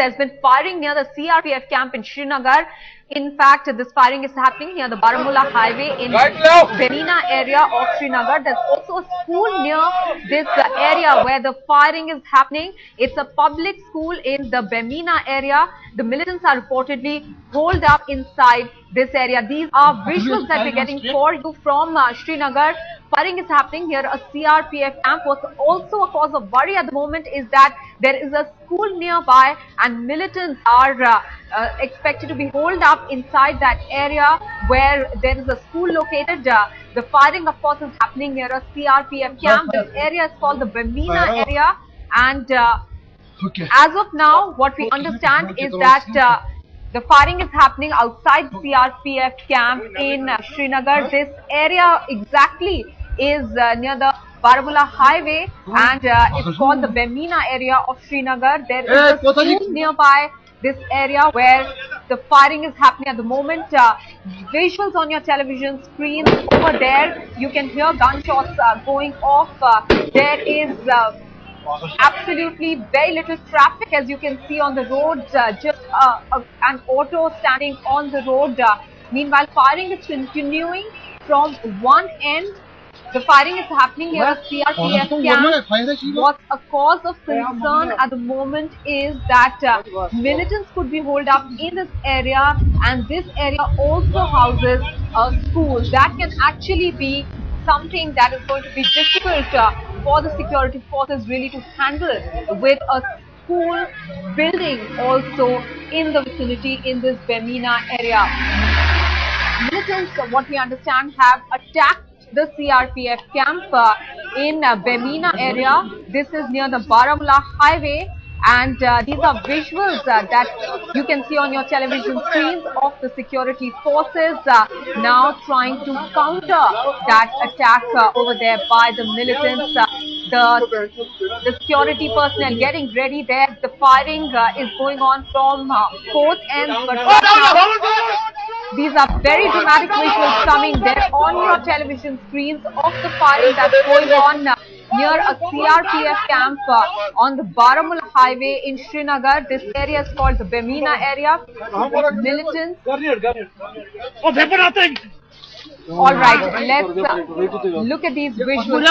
there's been firing near the CRPF camp in Srinagar. In fact, this firing is happening near the Baramulla highway in Bemina area of Srinagar. There's also a school near this area where the firing is happening. It's a public school in the Bemina area. The militants are reportedly holed up inside this area. These are visuals that we're getting for you from Srinagar. Firing is happening here. A CRPF camp. What's also a cause of worry at the moment is that there is a school nearby and militants are expected to be holed up inside that area where there is a school located. The firing, of course, is happening near a CRPF camp. This area is called the Bemina area, and as of now, what we understand is that the firing is happening outside CRPF camp in Srinagar. This area exactly is near the Baramulla highway, and it's called the Bemina area of Srinagar. There is a school nearby this area where the firing is happening at the moment. Visuals on your television screens over there, you can hear gunshots going off. There is absolutely very little traffic, as you can see on the road. Just an auto standing on the road. Meanwhile, firing is continuing from one end. The firing is happening here at CRPF camp. What's a cause of concern at the moment is that militants could be holed up in this area, and this area also houses a school. That can actually be something that is going to be difficult for the security forces really to handle, with a school building also in the vicinity in this Bemina area. Militants, what we understand, have attacked the CRPF camp in Bemina area. This is near the Baramulla highway, and these are visuals that you can see on your television screens of the security forces now trying to counter that attack over there by the militants. The security personnel getting ready there. The firing is going on from both ends, but these are very dramatic visuals coming there on your television screens of the firing that's going on near a CRPF camp on the Baramulla highway in Srinagar. This area is called the Bemina area. Militants. All right, let's look at these visuals.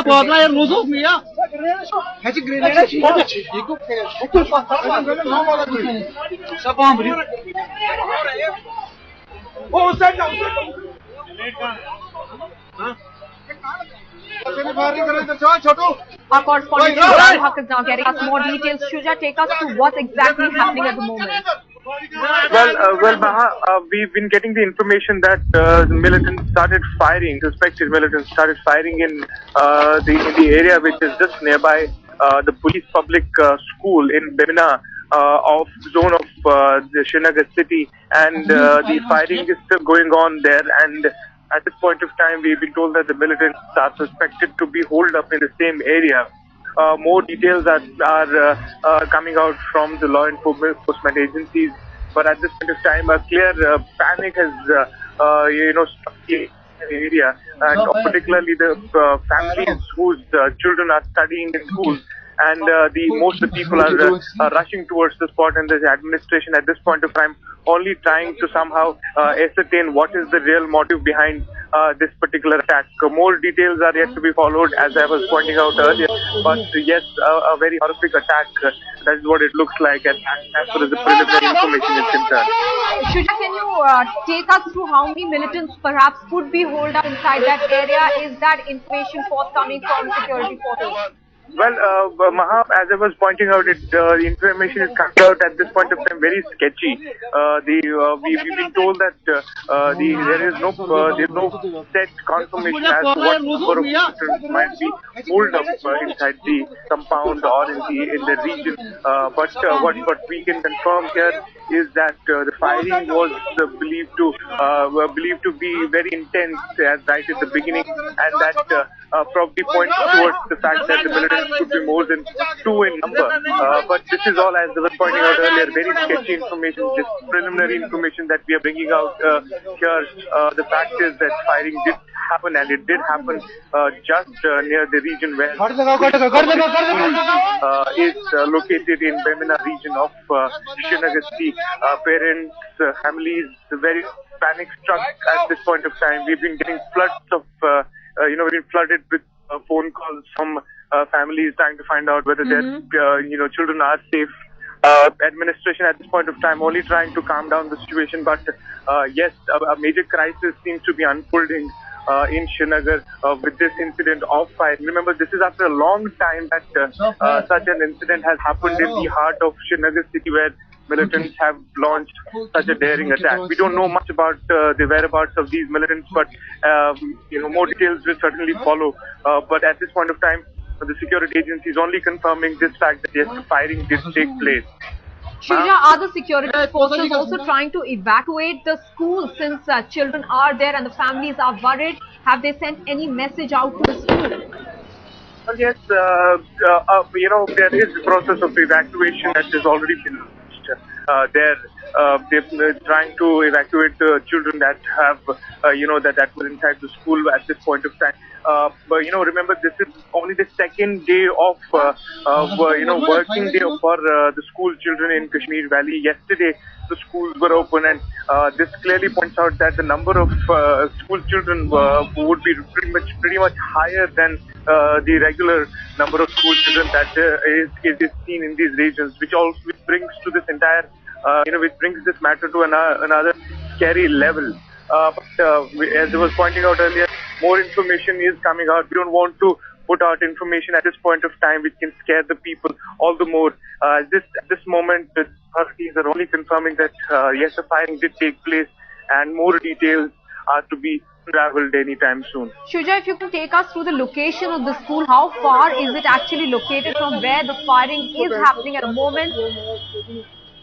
Our correspondent Shujaa Haq is now getting us more details. Shujaa, take us to what's exactly happening at the moment. Well, Maha, we've been getting the information that militants started firing, suspected militants started firing in the area which is just nearby the police public school in Bemina of zone of the Srinagar city, and the firing is still going on there. And at this point of time, we've been told that the militants are suspected to be holed up in the same area. More details are coming out from the law enforcement agencies, but at this point of time, a clear panic has struck the area, and particularly the families whose children are studying in schools. And most of the people are rushing towards the spot, and the administration at this point of time only trying to somehow ascertain what is the real motive behind this particular attack. More details are yet to be followed, as I was pointing out earlier. But yes, a very horrific attack. That is what it looks like, as far as the preliminary information is concerned. Shujaa, can you take us through how many militants perhaps could be holed up inside that area? Is that information forthcoming from security forces? Well, Maha, as I was pointing out, the information is coming out at this point of time very sketchy. We've been told that there is no set confirmation as to what number of militants might be holed up inside the compound or in the region. But what we can confirm here is that the firing was believed to be very intense right at the beginning, and that probably points towards the fact that the militants could be more than 2 in number. But this is all, as I was pointing out earlier, very sketchy information, just preliminary information that we are bringing out here. The fact is that firing did happen, and it did happen just near the region where is located in Bemina region of Srinagar city. Parents, families, very panic-struck at this point of time. We've been getting floods of, we've been flooded with phone calls from families trying to find out whether their, children are safe. Administration at this point of time only trying to calm down the situation, but yes, a major crisis seems to be unfolding in Srinagar with this incident of fire. Remember, this is after a long time that such an incident has happened in the heart of Srinagar city, where militants have launched such a daring attack. We don't know much about the whereabouts of these militants, but more details will certainly follow. But at this point of time, the security agency is only confirming this fact that yes, the firing did take place. Shuja, are the security forces also trying to evacuate the school, since children are there and the families are worried? Have they sent any message out to the school? Well, yes, there is the process of evacuation that has already been launched. They're trying to evacuate the children that have, that were inside the school at this point of time. But remember, this is only the second day of, working day for the school children in Kashmir Valley. Yesterday, the schools were open, and this clearly points out that the number of school children would be pretty much higher than the regular number of school children that is seen in these regions, which brings to this entire, which brings this matter to another scary level. But as I was pointing out earlier, more information is coming out. We don't want to put out information at this point of time which can scare the people all the more. At this moment, the authorities are only confirming that yes, the firing did take place, and more details are to be traveled anytime soon. Shuja, if you can take us through the location of the school, how far is it actually located from where the firing is happening at the moment?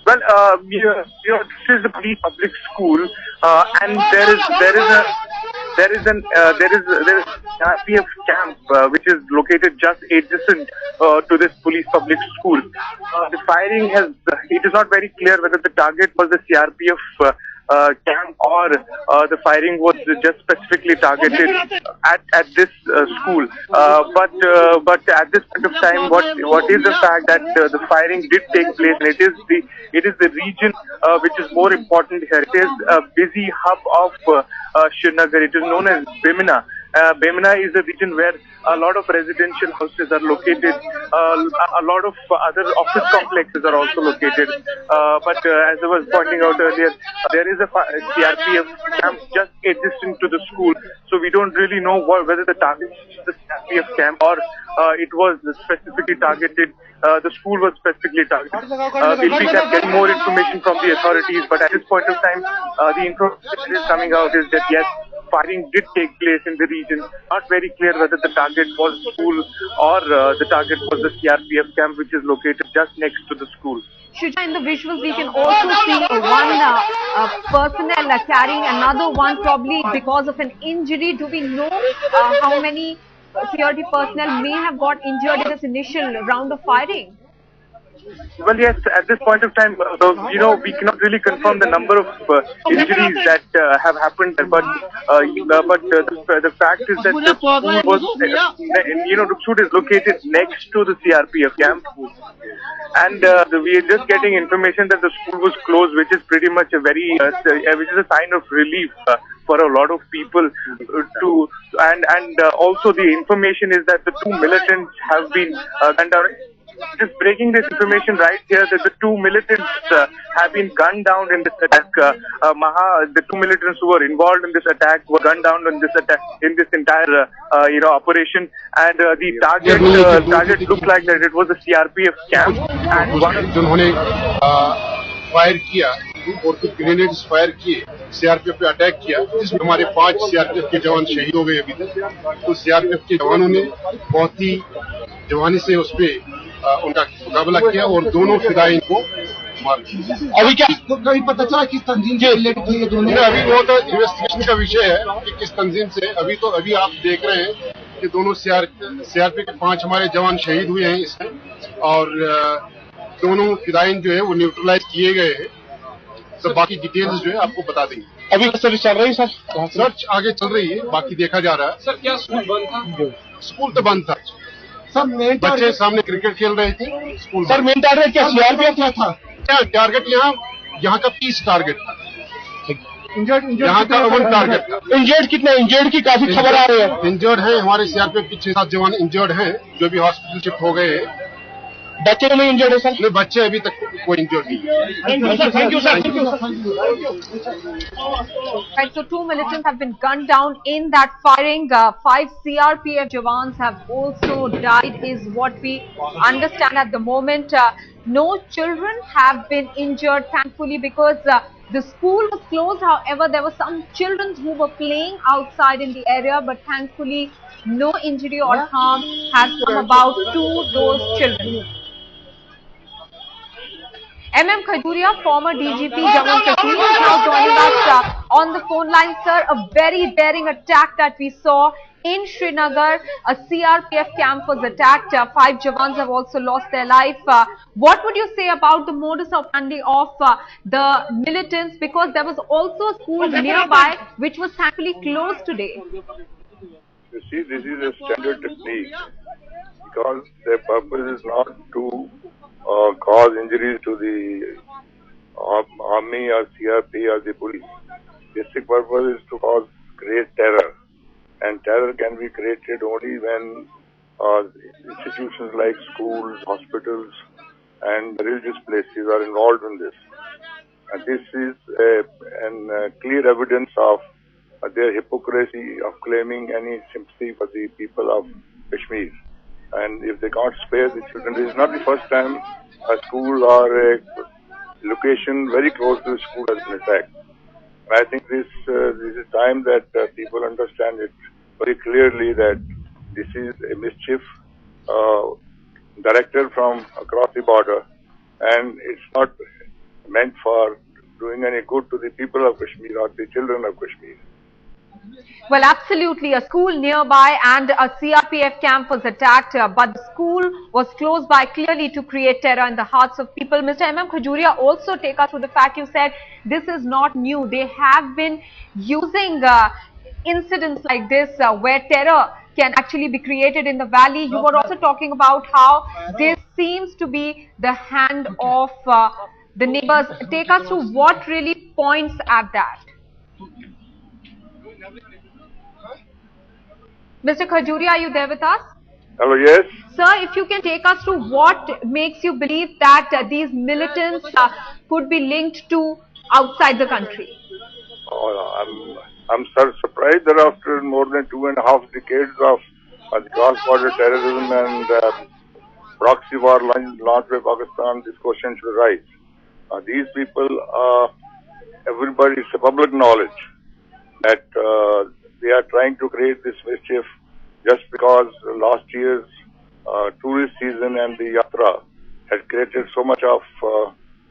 Well, this is a public school, and there is an RPF camp which is located just adjacent to this police public school. The firing it is not very clear whether the target was the CRPF camp or the firing was just specifically targeted at this school. But at this point of time, what is the fact that the firing did take place, and it is the region which is more important here. It is a busy hub of Srinagar. It is known as Bemina. Bemina is a region where a lot of residential houses are located. A lot of other office complexes are also located. But as I was pointing out earlier, there is a CRPF camp just adjacent to the school. So we don't really know whether the target is the CRPF camp or it was specifically targeted. The school was specifically targeted. We'll be getting more information from the authorities, but at this point of time, the information that is coming out is that yes, firing did take place in the region. Not very clear whether the target was the school or the target was the CRPF camp, which is located just next to the school. Shuja, in the visuals we can also see one personnel carrying another one, probably because of an injury. Do we know how many security personnel may have got injured in this initial round of firing? Well, yes, at this point of time, we cannot really confirm the number of injuries that have happened, but the fact is that the school was, Ruksud is located next to the CRPF camp, and we are just getting information that the school was closed, which is pretty much which is a sign of relief for a lot of people and also the information is that the two militants have been gunned down. Just breaking this information right here that the two militants have been gunned down in this attack. The two militants who were involved in this attack were gunned down in this attack, in this entire operation, and the target looked like that it was a CRPF camp, and one of fire किया और कुछ grenades fire किए, CRPF पे attack किया, जिसमें हमारे 5 CRPF के जवान शहीद हो गए अभी तक। तो सीआरपीएफ के जवानों ने बहुत ही जवानी से उस पे उनका मुकाबला किया और दोनों फिदायीन को मार दिया। अभी क्या कभी पता चला किस तंजीम से रिलेटेड थे ये दोनों? अभी वो तो इन्वेस्टिगेशन का विषय है कि किस तंजीम से। अभी आप देख रहे हैं कि दोनों सीआरपीएफ के 5 हमारे जवान शहीद हुए हैं इसमें, और दोनों फिदायीन जो है वो न्यूट्रलाइज किए गए हैं तो बाकी डिटेल्स जो है आपको बता देंगे। अभी सर्च चल रही है सर? सर्च आगे चल रही है, बाकी देखा जा रहा है। सर क्या स्कूल बंद था? स्कूल तो बंद था सर, बच्चे सामने क्रिकेट खेल रहे थे। स्कूल सर मेन टारगेट क्या सीआरपीएफ था? क्या टारगेट? यहाँ का 30 टारगेट था, यहाँ का 1 टारगेट था। इंजर्ड कितना? इंजर्ड की काफी खबर आ रही है। इंजर्ड है हमारे सीआरपीएफ के 6-7 जवान इंजर्ड हैं, जो भी हॉस्पिटल शिफ्ट हो गए हैं। बच्चे नहीं इंजर्ड है सर? नहीं, बच्चे अभी तक कोई इंजर्ड नहीं है। Thank you sir. Right, so 2 militants have been gunned down in that firing. 5 CRPF jawans have also died, is what we understand at the moment. No children have been injured, thankfully, because the school was closed. However, there were some children who were playing outside in the area, but thankfully, no injury or harm has come about to those children. M.M. Khajuria, former DGP Jammu and Kashmir, is now joining us on the phone line. Sir, a very daring attack that we saw in Srinagar. A CRPF camp was attacked. 5 jawans have also lost their life. What would you say about the modus operandi of the militants? Because there was also a school nearby which was thankfully closed today. You see, this is a standard technique because their purpose is not to cause injuries to the army or CRP or the police. Basic purpose is to create terror, and terror can be created only when institutions like schools, hospitals, and religious places are involved in this. And this is a clear evidence of their hypocrisy of claiming any sympathy for the people of Kashmir. And if they can't spare the children, this is not the first time a school or a location very close to the school has been attacked. And I think this is time that people understand it very clearly that this is a mischief directed from across the border, and it's not meant for doing any good to the people of Kashmir or the children of Kashmir. Well, absolutely. A school nearby and a CRPF camp was attacked, but the school was close by clearly to create terror in the hearts of people. Mr. M.M. Khajuria, also take us to the fact you said this is not new. They have been using incidents like this where terror can actually be created in the valley. You were also talking about how this seems to be the hand of the neighbors. Take us to what really points at that. Mr. Khajuria, are you there with us? Hello, yes. Sir, if you can take us to what makes you believe that these militants could be linked to outside the country? I'm surprised that after more than 2.5 decades of cross-border terrorism and proxy war launched by Pakistan, this question should arise. These people, everybody, it's a public knowledge that they are trying to create this mischief just because last year's tourist season and the yatra had created so much of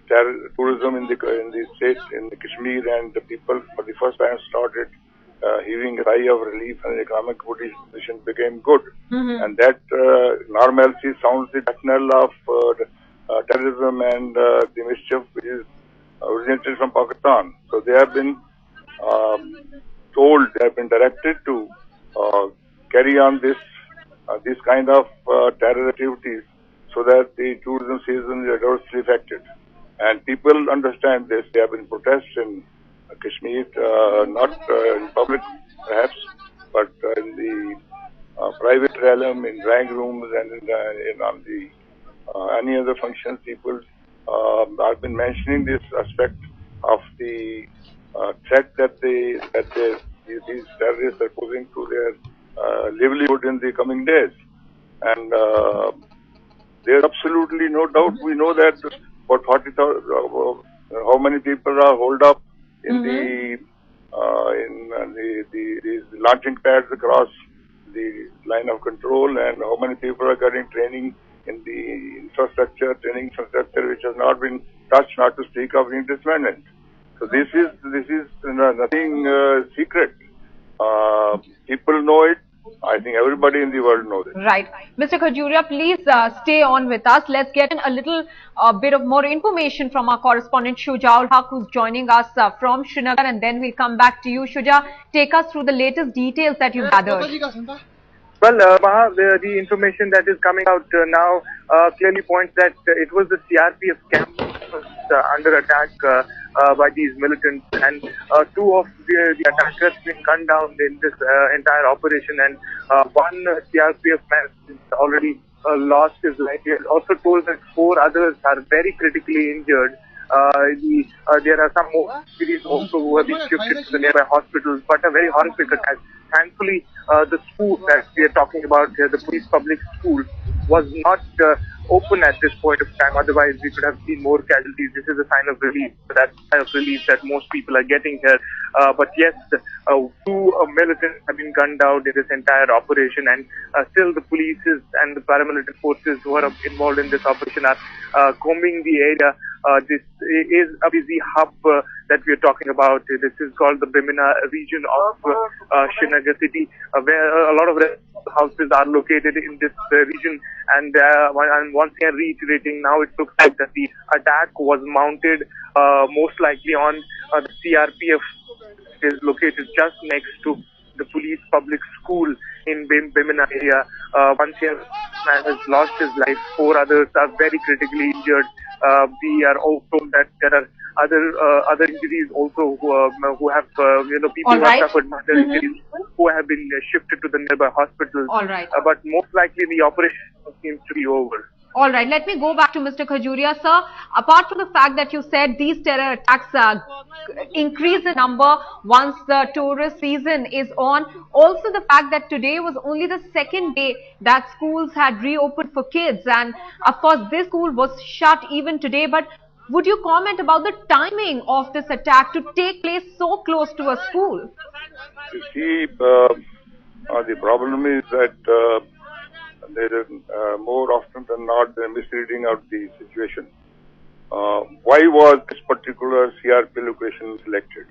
tourism in the state, in the Kashmir, and the people for the first time started heaving a sigh of relief, and the economic position became good. And that normalcy sounds the death knell of terrorism and the mischief which is originated from Pakistan. So they have been told, they have been directed to carry on this kind of terror activities so that the tourism season is adversely affected. And people understand this. There have been protests in Kashmir, not in public perhaps, but in the private realm, in drawing rooms and on the any other functions. People have been mentioning this aspect of the threat that these terrorists are posing to their livelihood in the coming days. And there's absolutely no doubt. We know that about 40,000, how many people are holed up in these launching pads across the line of control, and how many people are getting training in the training infrastructure which has not been touched, not to speak of being dismantled. So this is nothing secret. People know it, I think everybody in the world knows it. Right. Mr. Khajuria, please stay on with us. Let's get in a little bit of more information from our correspondent Shuja Haq, who's joining us from Srinagar, and then we'll come back to you. Shuja, take us through the latest details that you've gathered. Well, Maha, the information that is coming out now clearly points that it was the CRPF camp under attack by these militants, and two of the attackers been gunned down in this entire operation, and one CRPF man has already lost his life. He has also told that 4 others are very critically injured. There are some more injuries also who have been shifted to the nearby hospitals, but a very horrific attack. Thankfully, the school that we are talking about here, the police public school, was not open at this point of time. Otherwise, we could have seen more casualties. This is a sign of relief. That sign of relief that most people are getting here. But yes, 2 militants have been gunned down in this entire operation, and still the police and the paramilitary forces who are involved in this operation are combing the area. This is a busy hub that we are talking about. This is called the Bimina region of Srinagar city, where a lot of houses are located in this region. And once again reiterating, now it looks like that the attack was mounted most likely on the CRPF. It is located just next to the police public school in Bimina area. Once again, man has lost his life. 4 others are very critically injured. We are also that there are other injuries also who have people who have suffered minor injuries who have been shifted to the nearby hospitals. All right. But most likely the operation seems to be over. All right, let me go back to Mr. Khajuria, sir. Apart from the fact that you said these terror attacks increase in number once the tourist season is on, also the fact that today was only the 2nd day that schools had reopened for kids, and of course this school was shut even today, but would you comment about the timing of this attack to take place so close to a school? You see, the problem is that there is more often than not the misreading of the situation. Why was this particular CRP location selected?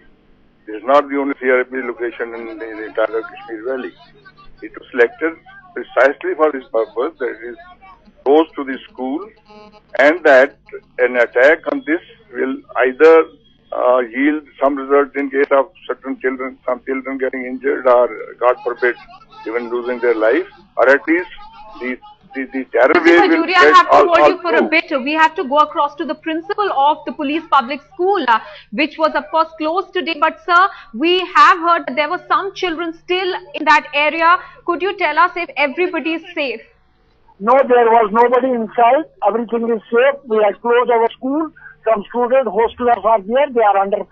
It is not the only CRP location in the entire Kashmir Valley. It was selected precisely for this purpose, that it is close to the school, and that an attack on this will either yield some result in case of some children getting injured, or God forbid, even losing their life, or at least the terror wave will I have to hold you for a bit. We have to go across to the principal of the police public school, which was of course closed today. But sir, we have heard that there were some children still in that area. Could you tell us if everybody is safe? No, there was nobody inside. Everything is safe. We have closed our school. Some students, hostelers are there. They are under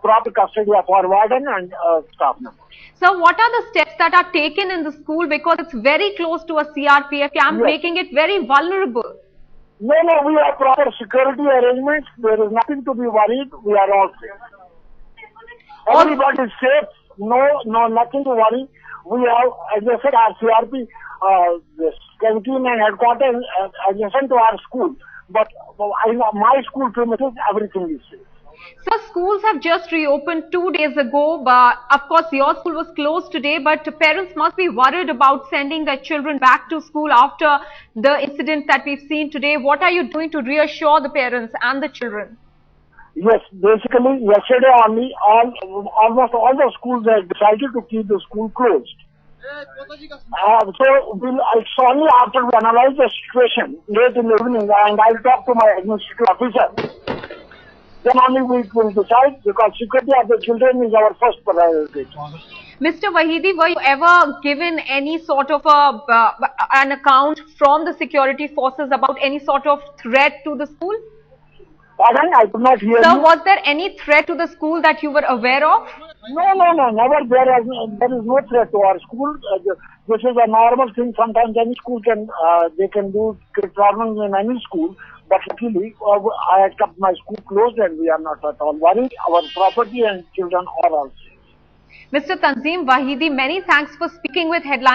proper custody of our warden and staff members. So what are the steps that are taken in the school, because it's very close to a CRPF camp, making it very vulnerable? No, we have proper security arrangements. There is nothing to be worried. We are all safe. Everybody is safe. No, nothing to worry. We have, as I said, our CRP canteen and headquarters adjacent to our school. But my school premises, everything is safe. So schools have just reopened 2 days ago, but of course your school was closed today, but parents must be worried about sending their children back to school after the incident that we've seen today. What are you doing to reassure the parents and the children? Yes, basically yesterday only almost all the schools have decided to keep the school closed. So it's only after we analyze the situation late in the evening, and I'll talk to my administrative officer. Then only we will decide, because security of the children is our first priority. Mr. Wahidi, were you ever given any sort of an account from the security forces about any sort of threat to the school? Pardon? I could not hear you. Sir, was there any threat to the school that you were aware of? No, never. There is no threat to our school. This is a normal thing. Sometimes any school can do problems in any school. But luckily, I had kept my school closed and we are not at all worried. Our property and children are all safe. Mr. Tanzim Wahidi, many thanks for speaking with Headlines.